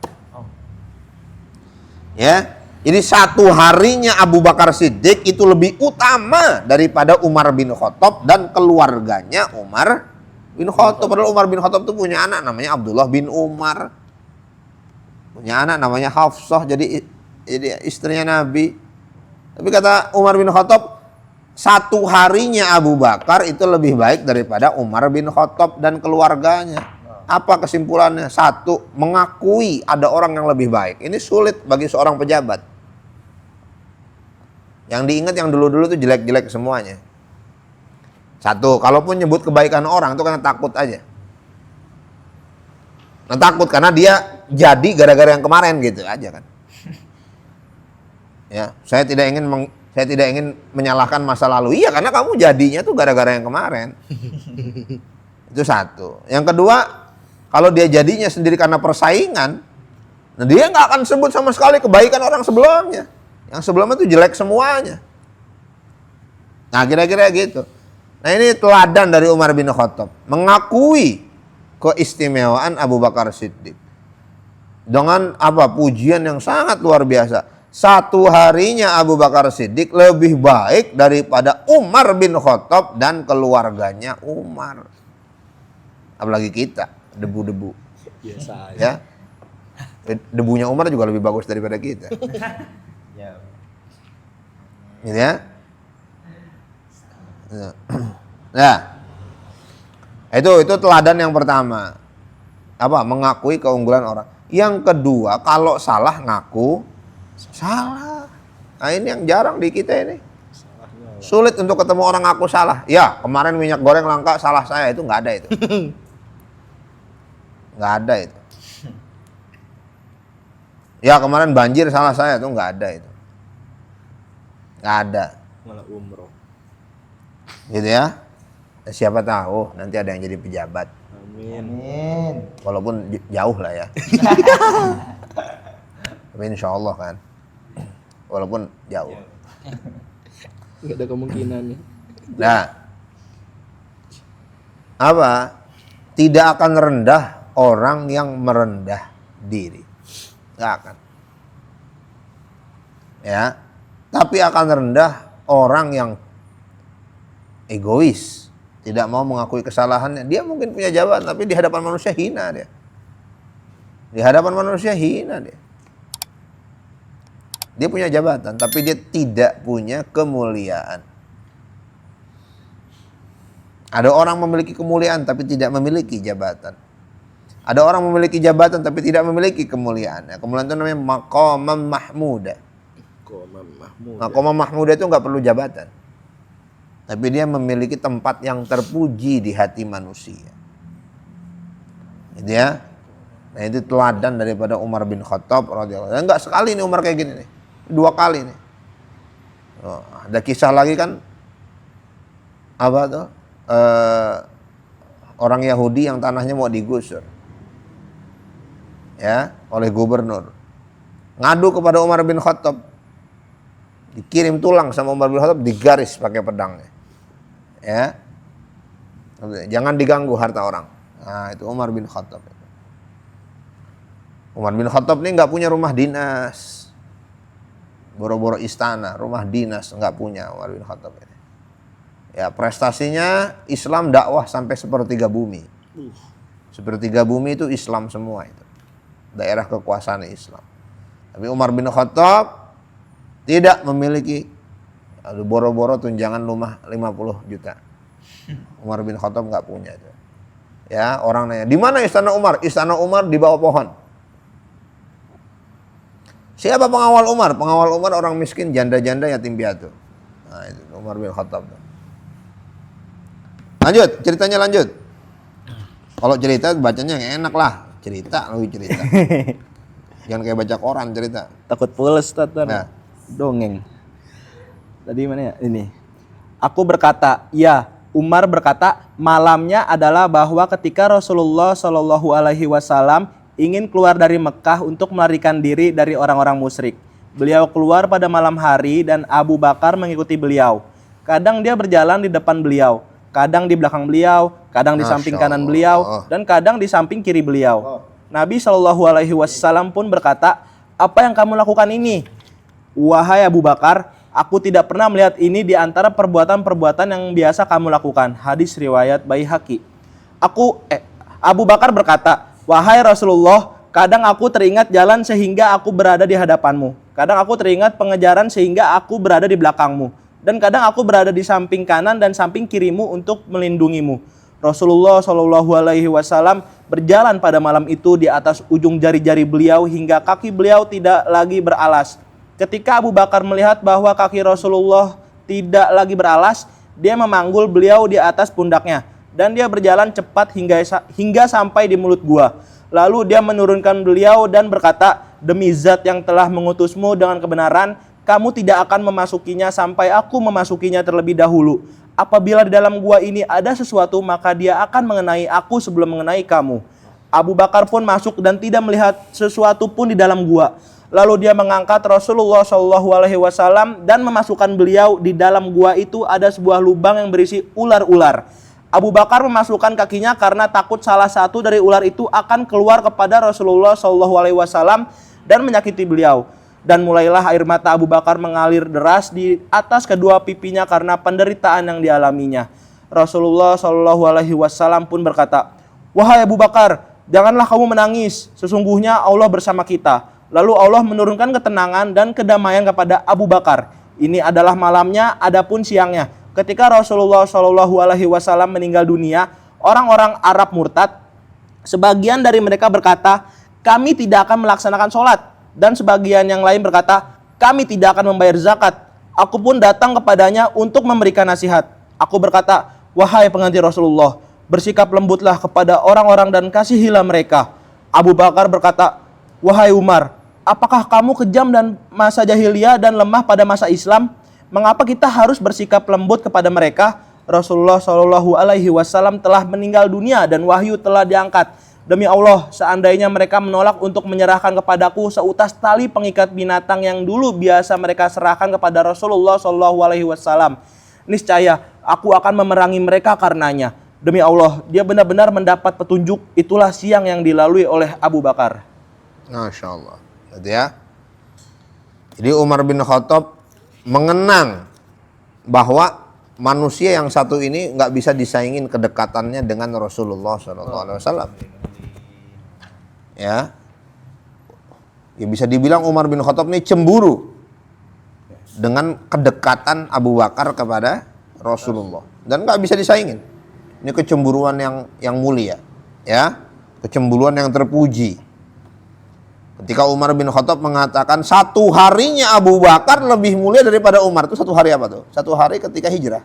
Ya, jadi satu harinya Abu Bakar Siddiq itu lebih utama daripada Umar bin Khattab dan keluarganya Umar bin Khattab. Padahal Umar bin Khattab itu punya anak namanya Abdullah bin Umar, punya anak namanya Hafsah, jadi istrinya Nabi. Tapi kata Umar bin Khattab, satu harinya Abu Bakar itu lebih baik daripada Umar bin Khattab dan keluarganya. Apa kesimpulannya? Satu, mengakui ada orang yang lebih baik. Ini sulit bagi seorang pejabat. Yang diingat yang dulu-dulu itu jelek-jelek semuanya. Satu, kalaupun nyebut kebaikan orang itu karena takut aja. Nah, takut karena dia jadi gara-gara yang kemarin gitu aja kan. Ya, saya tidak ingin menyalahkan masa lalu. Iya, karena kamu jadinya tuh gara-gara yang kemarin. Itu satu. Yang kedua, kalau dia jadinya sendiri karena persaingan, nah dia nggak akan sebut sama sekali kebaikan orang sebelumnya. Yang sebelumnya tuh jelek semuanya. Nah, kira-kira gitu. Nah, ini teladan dari Umar bin Khattab. Mengakui keistimewaan Abu Bakar Siddiq. Dengan apa? Pujian yang sangat luar biasa. Satu harinya Abu Bakar Siddiq lebih baik daripada Umar bin Khattab dan keluarganya Umar. Apalagi kita, debu-debu. Biasa aja. Ya. Debunya Umar juga lebih bagus daripada kita. Gitu ya. Nah, itu teladan yang pertama. Apa? Mengakui keunggulan orang. Yang kedua, kalau salah ngaku salah. Nah, ini yang jarang di kita ini. Sulit untuk ketemu orang ngaku salah. Ya, kemarin minyak goreng langka, salah saya. Itu nggak ada itu. Nggak ada itu. Ya, kemarin banjir, salah saya. Itu nggak ada itu. Nggak ada. Malah umroh. Gitu ya. Siapa tahu nanti ada yang jadi pejabat. Amin. Walaupun jauh lah ya. Tapi insya Allah kan. Walaupun jauh. Nggak ada kemungkinannya. Nah. Apa? Tidak akan rendah orang yang merendah diri. Nggak akan. Ya. Tapi akan rendah orang yang egois, tidak mau mengakui kesalahannya. Dia mungkin punya jabatan, tapi di hadapan manusia hina dia. Di hadapan manusia hina dia. Dia punya jabatan, tapi dia tidak punya kemuliaan. Ada orang memiliki kemuliaan, tapi tidak memiliki jabatan. Ada orang memiliki jabatan, tapi tidak memiliki kemuliaan. Ya, kemuliaan itu namanya maqamam mahmuda. Maqamam mahmuda itu nggak perlu jabatan, tapi dia memiliki tempat yang terpuji di hati manusia. Gitu ya. Nah, itu teladan daripada Umar bin Khattab radhiyallahu anhu. Enggak sekali nih Umar kayak gini nih. 2 kali nih. Oh, ada kisah lagi kan, apa tuh? Orang Yahudi yang tanahnya mau digusur, ya, oleh gubernur. Ngadu kepada Umar bin Khattab. Dikirim tulang sama Umar bin Khattab, digaris pakai pedangnya. Ya. Jangan diganggu harta orang. Nah, itu Umar bin Khattab. Umar bin Khattab ini nggak punya rumah dinas. Boro-boro istana, rumah dinas nggak punya Umar bin Khattab ini. Ya, prestasinya Islam dakwah sampai sepertiga bumi. Sepertiga bumi itu Islam semua itu. Daerah kekuasaan Islam. Tapi Umar bin Khattab tidak memiliki, boro-boro tunjangan rumah 50 juta. Umar bin Khattab nggak punya itu. Ya, orang nanya, di mana istana Umar? Istana Umar di bawah pohon. Siapa pengawal Umar? Pengawal Umar orang miskin, janda-janda, yatim piatu. Nah, itu Umar bin Khattab. Lanjut, ceritanya lanjut. Kalau cerita bacanya yang enak lah. Cerita, lebih cerita. Jangan kayak baca koran cerita. Takut pules tata. Nah. Dongeng. Tadi mana ya? Ini. Aku berkata, ya. Umar berkata, malamnya adalah bahwa ketika Rasulullah Shallallahu Alaihi Wasallam ingin keluar dari Mekah untuk melarikan diri dari orang-orang musyrik. Beliau keluar pada malam hari dan Abu Bakar mengikuti beliau. Kadang dia berjalan di depan beliau, kadang di belakang beliau, kadang di samping kanan beliau, dan kadang di samping kiri beliau. Nabi Shallallahu Alaihi Wasallam pun berkata, apa yang kamu lakukan ini? Wahai Abu Bakar, aku tidak pernah melihat ini di antara perbuatan-perbuatan yang biasa kamu lakukan. Hadis riwayat Baihaqi. Abu Bakar berkata, wahai Rasulullah, kadang aku teringat jalan sehingga aku berada di hadapanmu. Kadang aku teringat pengejaran sehingga aku berada di belakangmu. Dan kadang aku berada di samping kanan dan samping kirimu untuk melindungimu. Rasulullah Shallallahu Alaihi Wasallam berjalan pada malam itu di atas ujung jari-jari beliau hingga kaki beliau tidak lagi beralas. Ketika Abu Bakar melihat bahwa kaki Rasulullah tidak lagi beralas, dia memanggul beliau di atas pundaknya. Dan dia berjalan cepat hingga sampai di mulut gua. Lalu dia menurunkan beliau dan berkata, demi zat yang telah mengutusmu dengan kebenaran, kamu tidak akan memasukinya sampai aku memasukinya terlebih dahulu. Apabila di dalam gua ini ada sesuatu, maka dia akan mengenai aku sebelum mengenai kamu. Abu Bakar pun masuk dan tidak melihat sesuatu pun di dalam gua. Lalu dia mengangkat Rasulullah SAW dan memasukkan beliau. Di dalam gua itu ada sebuah lubang yang berisi ular-ular. Abu Bakar memasukkan kakinya karena takut salah satu dari ular itu akan keluar kepada Rasulullah SAW dan menyakiti beliau. Dan mulailah air mata Abu Bakar mengalir deras di atas kedua pipinya karena penderitaan yang dialaminya. Rasulullah SAW pun berkata, wahai Abu Bakar, janganlah kamu menangis, sesungguhnya Allah bersama kita. Lalu Allah menurunkan ketenangan dan kedamaian kepada Abu Bakar. Ini adalah malamnya, adapun siangnya. Ketika Rasulullah SAW meninggal dunia, orang-orang Arab murtad, sebagian dari mereka berkata, kami tidak akan melaksanakan sholat. Dan sebagian yang lain berkata, kami tidak akan membayar zakat. Aku pun datang kepadanya untuk memberikan nasihat. Aku berkata, wahai pengganti Rasulullah, bersikap lembutlah kepada orang-orang dan kasihilah mereka. Abu Bakar berkata, wahai Umar, apakah kamu kejam dan masa jahiliyah dan lemah pada masa Islam? Mengapa kita harus bersikap lembut kepada mereka? Rasulullah SAW telah meninggal dunia dan wahyu telah diangkat. Demi Allah, seandainya mereka menolak untuk menyerahkan kepadaku seutas tali pengikat binatang yang dulu biasa mereka serahkan kepada Rasulullah SAW, niscaya aku akan memerangi mereka karenanya. Demi Allah, dia benar-benar mendapat petunjuk. Itulah siang yang dilalui oleh Abu Bakar. Masya Allah. Gitu ya. Jadi Umar bin Khattab mengenang bahwa manusia yang satu ini nggak bisa disaingin kedekatannya dengan Rasulullah SAW. Ya, bisa dibilang Umar bin Khattab ini cemburu dengan kedekatan Abu Bakar kepada Rasulullah dan nggak bisa disaingin. Ini kecemburuan yang mulia, ya, kecemburuan yang terpuji. Ketika Umar bin Khattab mengatakan satu harinya Abu Bakar lebih mulia daripada Umar, itu satu hari apa tuh? Satu hari ketika hijrah.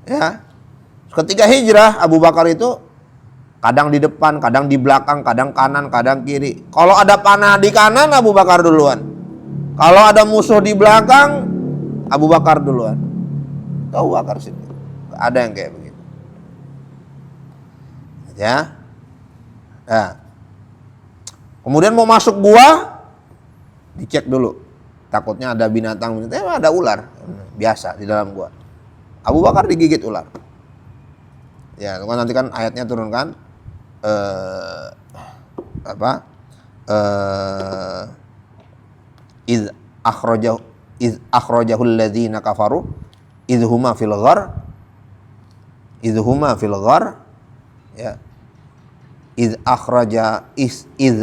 Ya, ketika hijrah Abu Bakar itu kadang di depan, kadang di belakang, kadang kanan, kadang kiri. Kalau ada panah di kanan, Abu Bakar duluan. Kalau ada musuh di belakang, Abu Bakar duluan. Abu Bakar sih, ada yang kayak begitu. Ya. Nah. Kemudian mau masuk gua, dicek dulu. Takutnya ada binatang, ada ular biasa di dalam gua. Abu Bakar digigit ular. Ya, nanti kan ayatnya turunkan iz akhrajahu alladzina kafaru idhuma fil ghar ya iz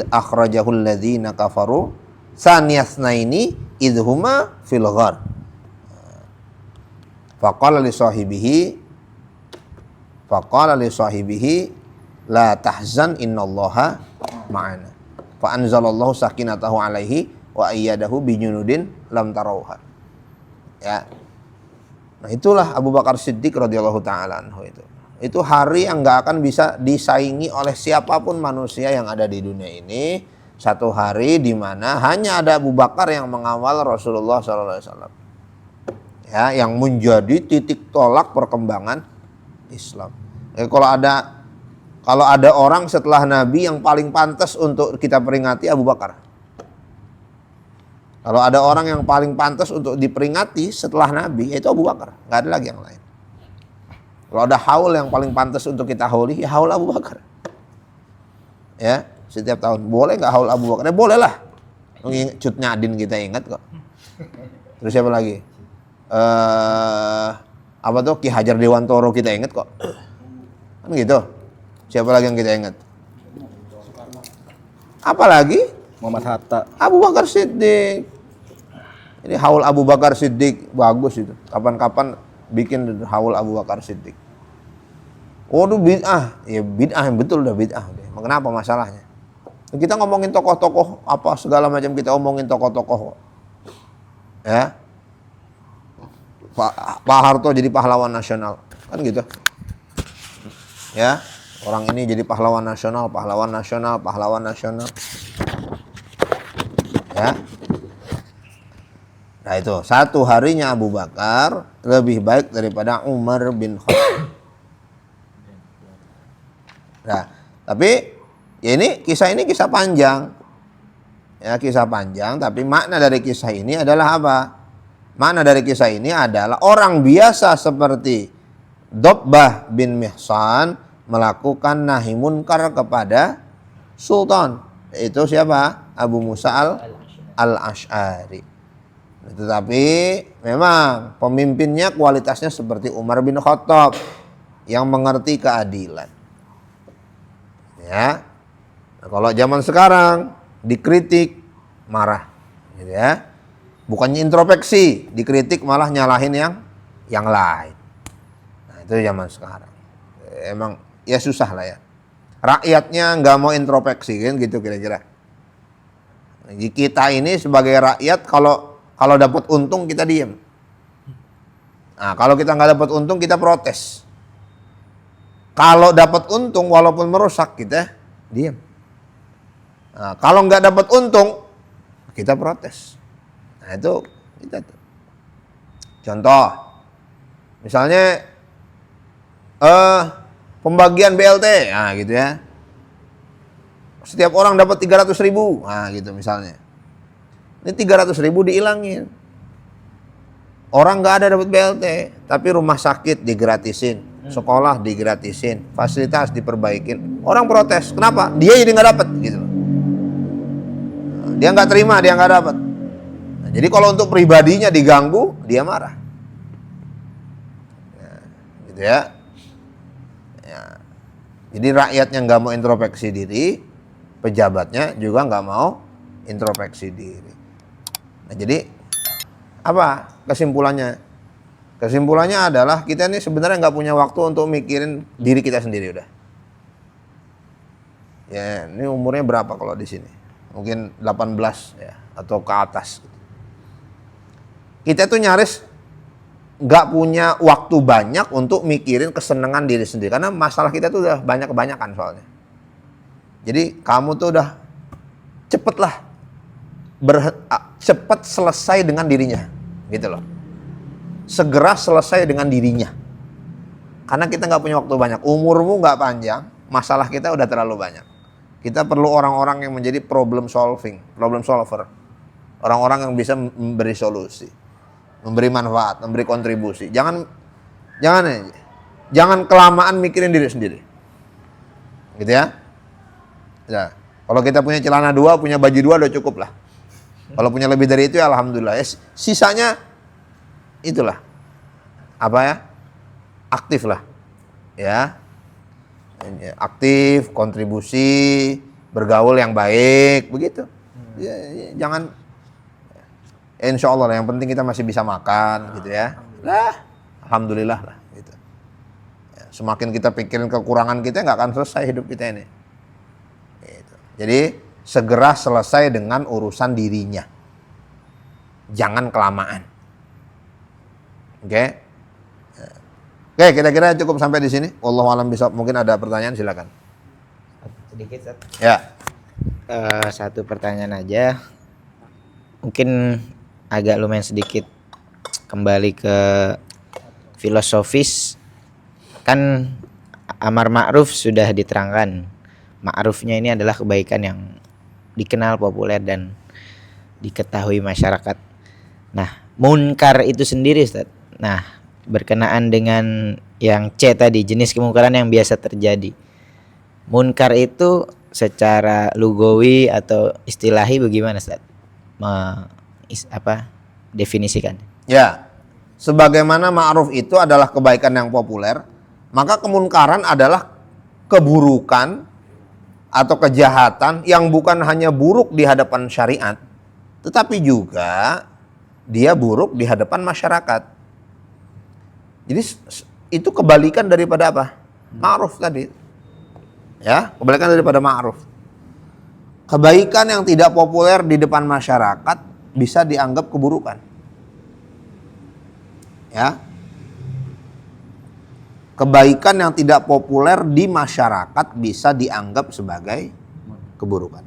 akhrajahu alladzina kafaru saniyasnaini idhuma fil ghar faqala li sahibihi la tahzan innallaha ma'ana fa anzalallahu sakinatahu alaihi wa ayyadahu bijunudin lam tarauha. Ya. Nah, itulah Abu Bakar Siddiq radhiyallahu taala anhu itu. Itu hari yang enggak akan bisa disaingi oleh siapapun manusia yang ada di dunia ini. Satu hari di mana hanya ada Abu Bakar yang mengawal Rasulullah SAW. Ya, yang menjadi titik tolak perkembangan Islam. Kalau ada orang setelah Nabi yang paling pantas untuk kita peringati, Abu Bakar. Kalau ada orang yang paling pantas untuk diperingati setelah Nabi, yaitu Abu Bakar. Nggak ada lagi yang lain. Kalau ada haul yang paling pantas untuk kita hauli, ya haul Abu Bakar. Ya, setiap tahun. Boleh nggak haul Abu Bakar? Ya boleh lah. Cut Nyadin kita ingat kok. Terus siapa lagi? Apa tuh? Ki Hajar Dewantoro kita ingat kok. Kan gitu. Siapa lagi yang kita ingat? Apa lagi? Muhammad Hatta. Abu Bakar Siddiq. Ini haul Abu Bakar Siddiq bagus itu. Kapan-kapan bikin haul Abu Bakar Siddiq. Oh, itu bid'ah. Ya bid'ah yang betul udah bid'ah. Kenapa masalahnya? Kita ngomongin tokoh-tokoh apa segala macam, kita omongin tokoh-tokoh. Ya. Pak Harto jadi pahlawan nasional. Kan gitu. Ya. Orang ini jadi pahlawan nasional. Ya. Nah itu, satu harinya Abu Bakar lebih baik daripada Umar bin Khattab. Nah, tapi ya ini kisah panjang. Ya, kisah panjang, tapi makna dari kisah ini adalah apa? Makna dari kisah ini adalah orang biasa seperti Dobbah bin Mihsan melakukan nahi munkar kepada sultan. Itu siapa? Abu Musa al-Ash'ari. Tetapi memang pemimpinnya kualitasnya seperti Umar bin Khattab yang mengerti keadilan. Ya. Nah, kalau zaman sekarang dikritik marah, gitu ya. Bukannya introspeksi, dikritik malah nyalahin yang lain. Nah, itu zaman sekarang. Emang ya susah lah ya. Rakyatnya nggak mau introspeksi kan gitu kira-kira. Kita ini sebagai rakyat kalau dapat untung kita diem. Nah, kalau kita nggak dapat untung kita protes. Kalau dapat untung walaupun merusak kita diem. Nah, kalau nggak dapat untung kita protes. Nah itu kita tuh. Contoh, misalnya pembagian BLT, nah gitu ya. Setiap orang dapat 300.000, nah gitu misalnya. Ini 300.000 dihilangin. Orang nggak ada dapat BLT, tapi rumah sakit digratisin, sekolah digratisin, fasilitas diperbaikin. Orang protes, kenapa? Dia jadi nggak dapat, gitu. Dia nggak terima, dia nggak dapat. Nah, jadi kalau untuk pribadinya diganggu, dia marah. Nah, gitu ya. Ya. Jadi rakyatnya nggak mau introspeksi diri, pejabatnya juga nggak mau introspeksi diri. Nah, jadi apa kesimpulannya? Kesimpulannya adalah kita ini sebenarnya nggak punya waktu untuk mikirin diri kita sendiri udah. Ya, ini umurnya berapa kalau di sini? Mungkin 18 ya atau ke atas. Kita tuh nyaris nggak punya waktu banyak untuk mikirin kesenangan diri sendiri karena masalah kita tuh udah kebanyakan soalnya. Jadi kamu tuh udah cepet selesai dengan dirinya, gitu loh. Segera selesai dengan dirinya. Karena kita nggak punya waktu banyak. Umurmu nggak panjang, masalah kita udah terlalu banyak. Kita perlu orang-orang yang menjadi problem solver. Orang-orang yang bisa memberi solusi, memberi manfaat, memberi kontribusi. Jangan kelamaan mikirin diri sendiri. Gitu ya. Ya. Kalau kita punya celana 2, punya baju 2 udah cukup lah. Kalau punya lebih dari itu ya alhamdulillah. Sisanya itulah. Apa ya? Aktif lah. Ya. Aktif, kontribusi, bergaul yang baik, begitu. Ya, jangan insya Allah lah, yang penting kita masih bisa makan gitu ya. Alhamdulillah lah gitu. Ya, semakin kita pikirin kekurangan kita nggak akan selesai hidup kita ini. Gitu. Jadi segera selesai dengan urusan dirinya. Jangan kelamaan. Oke. Oke, kira-kira cukup sampai di sini. Wallahu a'lam bishawab. Mungkin ada pertanyaan, silakan. Sedikit, Ustaz. Ya. Satu pertanyaan aja. Mungkin agak lumayan sedikit kembali ke filosofis. Kan amar ma'ruf sudah diterangkan. Ma'rufnya ini adalah kebaikan yang dikenal, populer dan diketahui masyarakat. Nah, munkar itu sendiri, Ustaz. Nah, berkenaan dengan yang C tadi, jenis kemungkaran yang biasa terjadi. Munkar itu secara lugawi atau istilahi bagaimana, Ustaz? Definisikan? Ya. Sebagaimana ma'ruf itu adalah kebaikan yang populer, maka kemunkaran adalah keburukan atau kejahatan yang bukan hanya buruk di hadapan syariat, tetapi juga dia buruk di hadapan masyarakat. Jadi itu kebalikan daripada apa? Ma'ruf tadi. Ya, kebalikan daripada ma'ruf. Kebaikan yang tidak populer di depan masyarakat bisa dianggap keburukan. Ya. Kebaikan yang tidak populer di masyarakat bisa dianggap sebagai keburukan.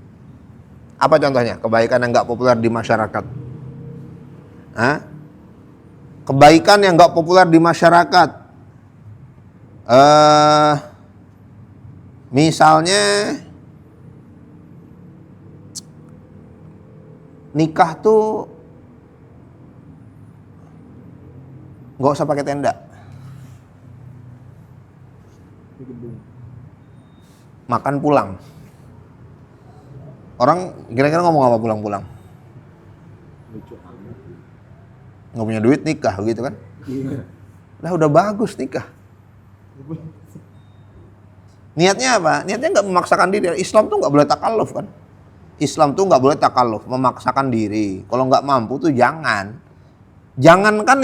Apa contohnya? Kebaikan yang nggak populer di masyarakat. Hah? Kebaikan yang nggak populer di masyarakat. Misalnya nikah tuh nggak usah pakai tenda. Makan pulang. Orang kira-kira ngomong apa pulang-pulang? Nggak punya duit nikah gitu kan? Lah udah bagus nikah. Niatnya apa? Niatnya nggak memaksakan diri. Islam tuh nggak boleh takalluf kan? Islam tuh nggak boleh takalluf, memaksakan diri. Kalau nggak mampu tuh jangan. Jangankan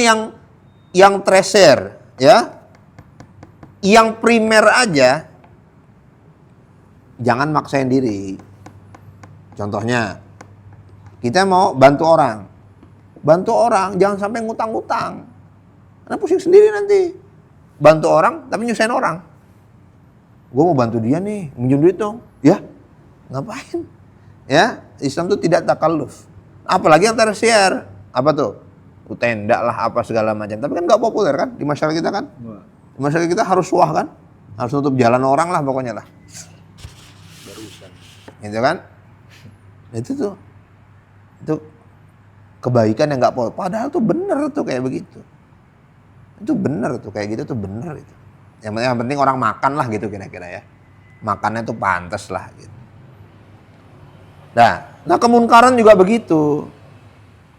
yang treasure, ya, yang primer aja, jangan maksain diri. Contohnya, kita mau bantu orang. Bantu orang, jangan sampai ngutang-ngutang. Karena pusing sendiri nanti. Bantu orang, tapi nyusahin orang. Gue mau bantu dia nih, minjem duit dong. Ya, ngapain? Ya, Islam tuh tidak takalluf. Apalagi yang tersier. Apa tuh? Tenda lah, apa segala macam. Tapi kan gak populer kan di masyarakat kita kan? Di masyarakat kita harus suah kan? Harus nutup jalan orang lah pokoknya lah. Gitu kan? Itu tuh. Itu kebaikan yang nggak populer, padahal tuh bener tuh kayak begitu. Itu bener tuh kayak gitu tuh bener itu. Yang penting orang makan lah gitu kira-kira ya. Makannya tuh pantas lah gitu. Nah kemunkaran juga begitu.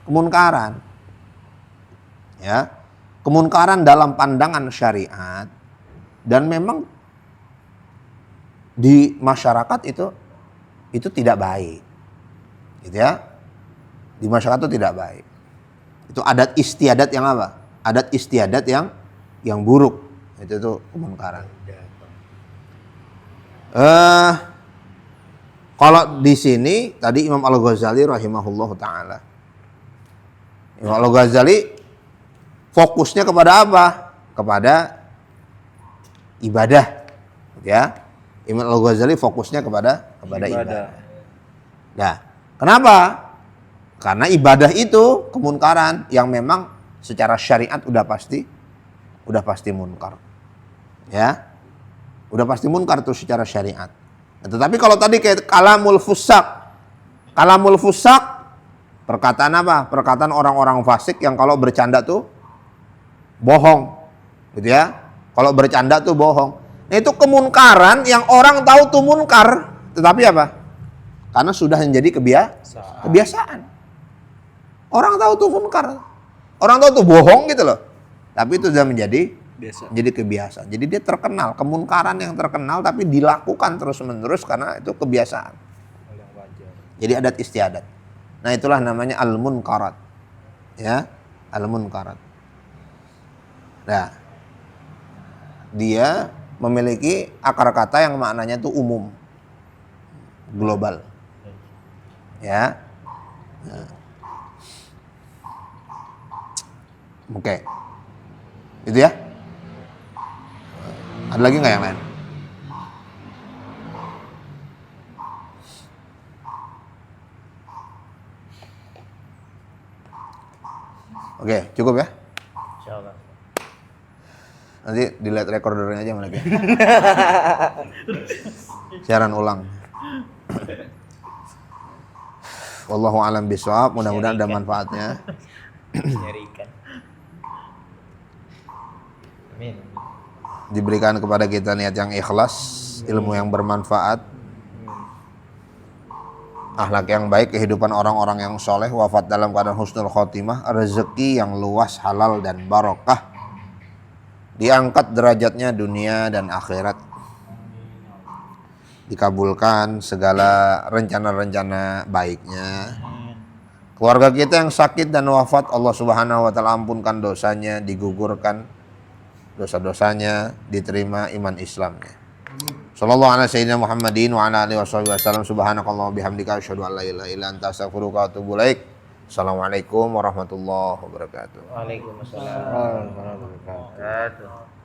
kemunkaran. Ya. Kemunkaran dalam pandangan syariat, dan memang di masyarakat itu tidak baik. Gitu ya. Di masyarakat itu tidak baik. Itu adat istiadat yang apa? Adat istiadat yang buruk. Itu kemunkaran. Kalau di sini tadi Imam Al-Ghazali rahimahullah taala. Imam Al-Ghazali fokusnya kepada apa? Kepada ibadah. Ya. Imam Al-Ghazali fokusnya kepada ibadah. Nah, kenapa? Karena ibadah itu kemunkaran yang memang secara syariat udah pasti munkar. Ya. Udah pasti munkar tuh secara syariat. Nah, tetapi kalau tadi kayak kalamul fusak perkataan apa? Perkataan orang-orang fasik yang kalau bercanda tuh bohong. Gitu ya. Kalau bercanda tuh bohong. Nah, itu kemunkaran yang orang tahu tuh munkar, tetapi apa? Karena sudah menjadi kebiasaan. Orang tahu tuh munkar. Orang tahu tuh bohong gitu loh. Tapi itu sudah menjadi kebiasaan. Jadi dia terkenal, kemunkaran yang terkenal tapi dilakukan terus-menerus karena itu kebiasaan. Jadi adat istiadat. Nah, itulah namanya al-munkarat. Ya, al-munkarat. Nah, dia memiliki akar kata yang maknanya itu umum. Global. Ya. Nah. Oke. Itu ya. Ada lagi nggak yang lain? Oke, cukup ya? Insyaallah. Nanti dilihat recordernya aja lagi. Siaran ulang. Wallahu a'lam bishawab. Mudah-mudahan ada manfaatnya. Nyarikan. Amin. Diberikan kepada kita niat yang ikhlas, ilmu yang bermanfaat, akhlak yang baik, kehidupan orang-orang yang soleh, wafat dalam keadaan husnul khotimah, rezeki yang luas, halal dan barokah, diangkat derajatnya dunia dan akhirat, dikabulkan segala rencana-rencana baiknya. Keluarga kita yang sakit dan wafat, Allah Subhanahu wa taala ampunkan dosanya, digugurkan dosa-dosanya, diterima iman Islamnya. Sallallahu alaihi sayyidina Muhammadin wa ala alihi wasallam. Subhanakallah bihamdika asyhadu an la ilaha illa anta astaghfiruka wa atubu ilaik. Assalamualaikum warahmatullahi wabarakatuh. Waalaikumsalam warahmatullahi wabarakatuh.